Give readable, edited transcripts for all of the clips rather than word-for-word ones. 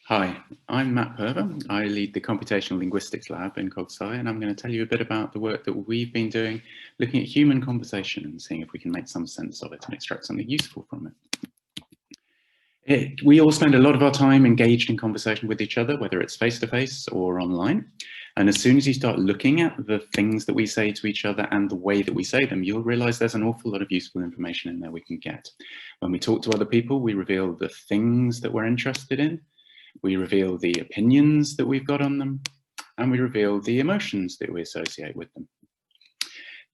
Hi, I'm Matt Purver. I lead the Computational Linguistics Lab in CogSci, and I'm going to tell you a bit about the work that we've been doing looking at human conversation and seeing if we can make some sense of it and extract something useful from it. We all spend a lot of our time engaged in conversation with each other, whether it's face-to-face or online. And as soon as you start looking at the things that we say to each other and the way that we say them, you'll realize there's an awful lot of useful information in there we can get. When we talk to other people, we reveal the things that we're interested in. We reveal the opinions that we've got on them, and we reveal the emotions that we associate with them.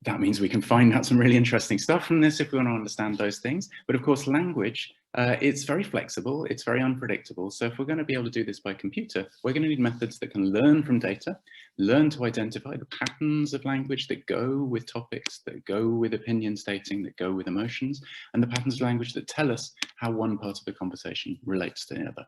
That means we can find out some really interesting stuff from this if we want to understand those things. But of course, language, it's very flexible, it's very unpredictable. So if we're going to be able to do this by computer, we're going to need methods that can learn from data, learn to identify the patterns of language that go with topics, that go with opinion stating, that go with emotions, and the patterns of language that tell us how one part of the conversation relates to the other.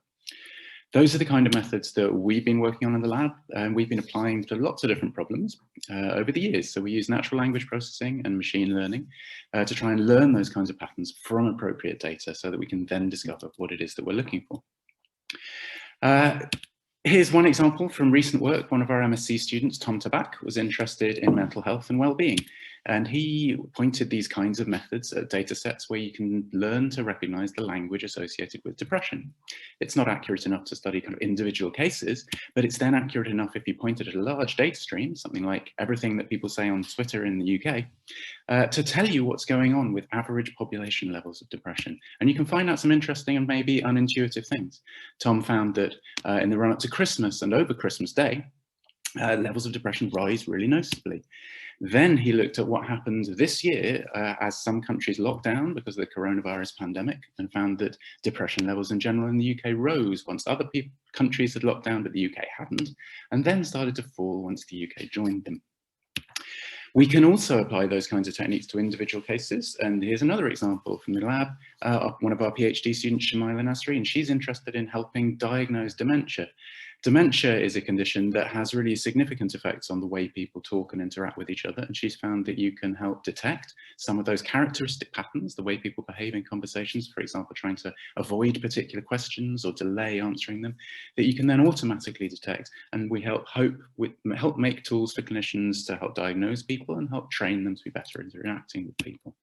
Those are the kind of methods that we've been working on in the lab, and we've been applying to lots of different problems over the years. So we use natural language processing and machine learning to try and learn those kinds of patterns from appropriate data so that we can then discover what it is that we're looking for. Here's one example from recent work. One of our MSc students, Tom Tabak, was interested in mental health and well-being. And he pointed these kinds of methods at data sets where you can learn to recognize the language associated with depression. It's not accurate enough to study kind of individual cases, but it's then accurate enough if you pointed at a large data stream, something like everything that people say on Twitter in the UK, to tell you what's going on with average population levels of depression. And you can find out some interesting and maybe unintuitive things. Tom found that in the run-up to Christmas and over Christmas Day, levels of depression rise really noticeably. Then he looked at what happened this year as some countries locked down because of the coronavirus pandemic, and found that depression levels in general in the UK rose once other countries had locked down but the UK hadn't, and then started to fall once the UK joined them. We can also apply those kinds of techniques to individual cases, and here's another example from the lab. One of our PhD students, Shamila Nasri, and she's interested in helping diagnose dementia. Dementia is a condition that has really significant effects on the way people talk and interact with each other, and she's found that you can help detect some of those characteristic patterns, the way people behave in conversations, for example, trying to avoid particular questions or delay answering them, that you can then automatically detect, and we help make tools for clinicians to help diagnose people and help train them to be better at interacting with people.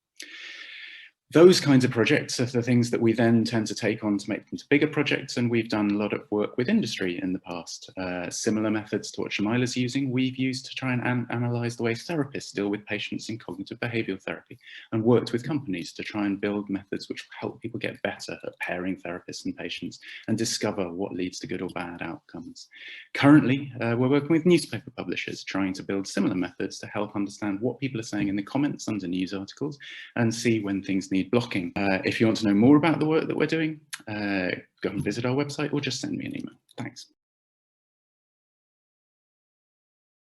Those kinds of projects are the things that we then tend to take on to make them to bigger projects, and we've done a lot of work with industry in the past. Similar methods to what Shamila's using, we've used to try and analyze the way therapists deal with patients in cognitive behavioral therapy, and worked with companies to try and build methods which help people get better at pairing therapists and patients and discover what leads to good or bad outcomes. Currently, we're working with newspaper publishers, trying to build similar methods to help understand what people are saying in the comments under news articles and see when things need blocking. If you want to know more about the work that we're doing, go and visit our website or just send me an email. Thanks.